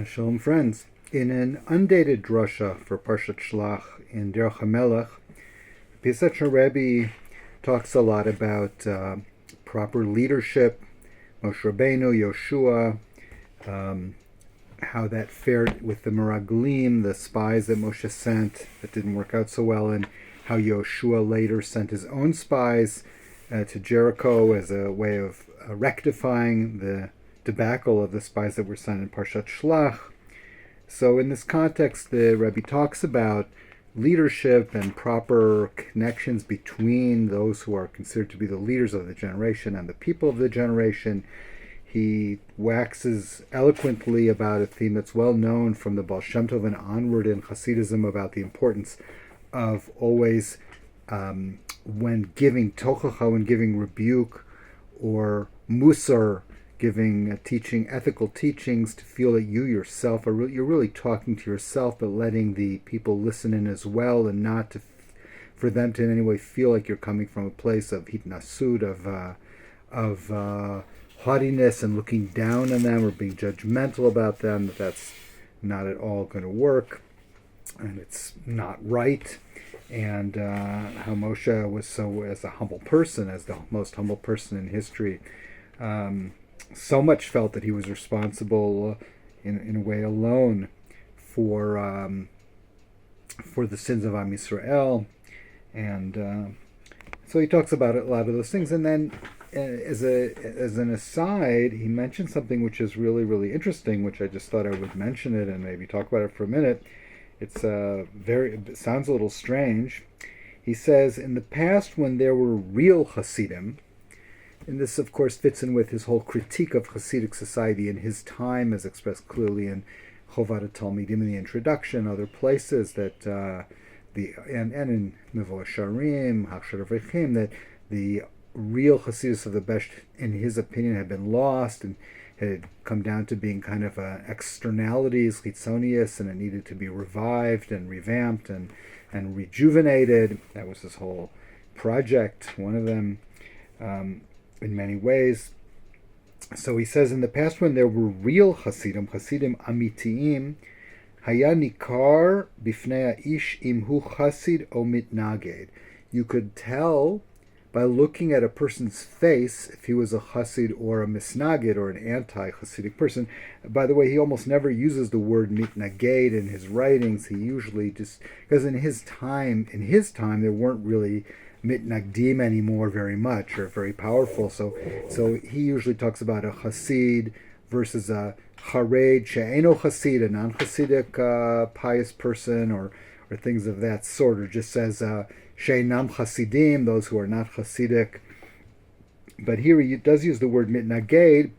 Shalom, friends. In an undated drasha for Parshat Shlach in Derech HaMelech, Piaseczner Rebbe talks a lot about proper leadership, Moshe Rabbeinu, Yoshua, how that fared with the Meraglim, the spies that Moshe sent that didn't work out so well, and how Yoshua later sent his own spies to Jericho as a way of rectifying the debacle of the spies that were sent in Parshat Shlach. So in this context, the Rebbe talks about leadership and proper connections between those who are considered to be the leaders of the generation and the people of the generation. He waxes eloquently about a theme that's well known from the Baal Shem Tov and onward in Hasidism about the importance of always, when giving tochacha, when giving rebuke, or Mussar, giving teaching, ethical teachings, to feel that you yourself you're really talking to yourself, but letting the people listen in as well, and not for them to in any way feel like you're coming from a place of hitnasud, of haughtiness and looking down on them or being judgmental about them. That's not at all going to work, and it's not right. And how Moshe was so, as a humble person, as the most humble person in history, so much felt that he was responsible in a way alone for the sins of Am Yisrael. And so he talks about a lot of those things. And then as an aside, he mentioned something which is really, really interesting, which I just thought I would mention it and maybe talk about it for a minute. It sounds a little strange. He says, in the past, when there were real Hasidim, and this, of course, fits in with his whole critique of Hasidic society in his time, as expressed clearly in Chovad HaTalmidim in the introduction, other places that and in Mevo Sharim, Hachshar Avreichim, that the real Hasidus of the Best, in his opinion, had been lost and had come down to being kind of externalities, chitzonius, and it needed to be revived and revamped and rejuvenated. That was his whole project, one of them. In many ways. So he says, in the past, when there were real Hasidim amitiim, haya nikar bifnei ish imhu Hasid o mitnaged. You could tell by looking at a person's face if he was a Hasid or a misnaged or an anti-Hasidic person. By the way, he almost never uses the word mitnaged in his writings. He usually just, because in his time there weren't really mitnagdim anymore very much, or very powerful. So he usually talks about a Hasid versus a Hared she'eno Hasid, a non-Hasidic pious person, or things of that sort, or just says she'enam Hasidim, those who are not Hasidic. But here he does use the word mitnaged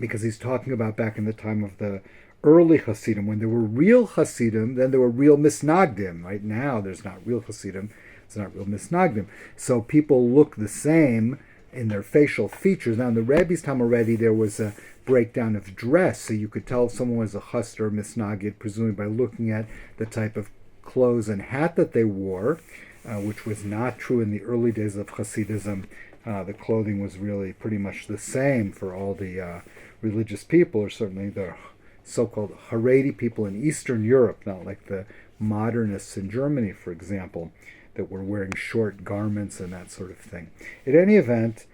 because he's talking about back in the time of the early Hasidim, when there were real Hasidim, then there were real misnagdim. Right now, there's not real Hasidim. It's not real misnagdim. So people look the same in their facial features. Now, in the Rebbe's time already, there was a breakdown of dress, so you could tell if someone was a chassid or misnagid, presumably by looking at the type of clothes and hat that they wore, which was not true in the early days of Hasidism. The clothing was really pretty much the same for all the religious people, or certainly the so-called Haredi people in Eastern Europe, not like the modernists in Germany, for example, that were wearing short garments and that sort of thing. In any event,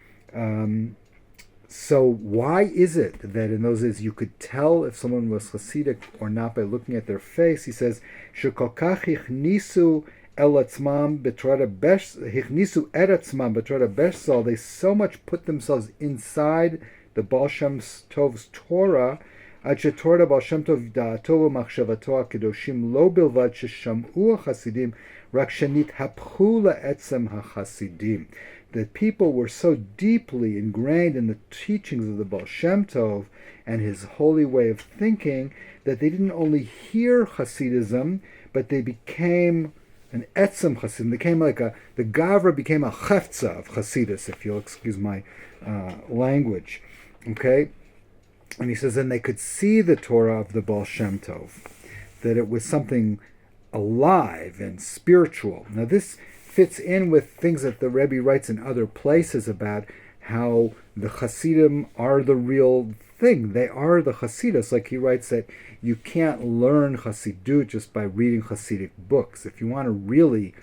so why is it that in those days you could tell if someone was Hasidic or not by looking at their face? He says, "Shekol kach hichnisu el atzmam betorah beshsal." They so much put themselves inside the Baal Shem Tov's Torah, עד שתורת הבעל שם טוב דעתו ומחשבתו הקדושים לא בלבד ששמעו החסידים, רק שנתהפכו לעצם החסידים. That people were so deeply ingrained in the teachings of the Baal Shem Tov and his holy way of thinking that they didn't only hear Hasidism, but they became an etzem Hasidim. They became the Gavra became a cheftza of Hasidus, if you'll excuse my language. Okay? And he says, and they could see the Torah of the Baal Shem Tov, that it was something alive and spiritual. Now this fits in with things that the Rebbe writes in other places about how the Hasidim are the real thing. They are the Hasidus. Like he writes that you can't learn Hasidut just by reading Hasidic books. If you want to really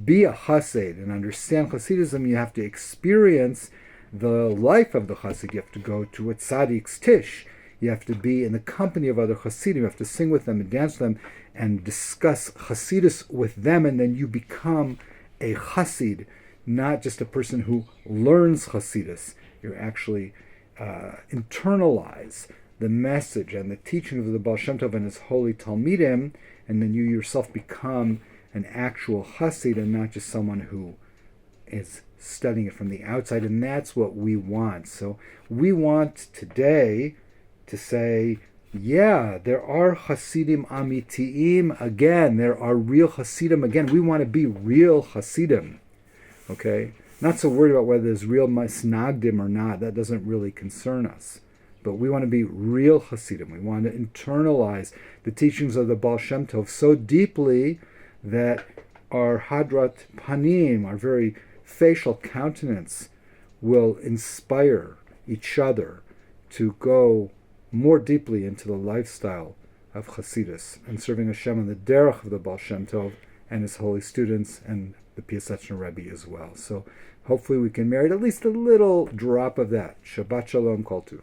be a Hasid and understand Hasidism, you have to experience the life of the Hasid. You have to go to a Tzaddik's Tish. You have to be in the company of other Hasidim. You have to sing with them and dance with them and discuss Hasidus with them, and then you become a Hasid, not just a person who learns Hasidus. You actually internalize the message and the teaching of the Baal Shem Tov and his holy Talmidim, and then you yourself become an actual Hasid and not just someone who is studying it from the outside. And that's what we want. So we want today to say, yeah, there are Hasidim Amitiim again. There are real Hasidim again. We want to be real Hasidim. Okay? Not so worried about whether there's real Masnagdim or not. That doesn't really concern us. But we want to be real Hasidim. We want to internalize the teachings of the Baal Shem Tov so deeply that our Hadrat Panim, our very facial countenance, will inspire each other to go more deeply into the lifestyle of Hasidus and serving Hashem on the derech of the Baal Shem Tov and his holy students and the Piaseczner Rebbe as well. So hopefully we can merit at least a little drop of that. Shabbat Shalom, Kol Tuv.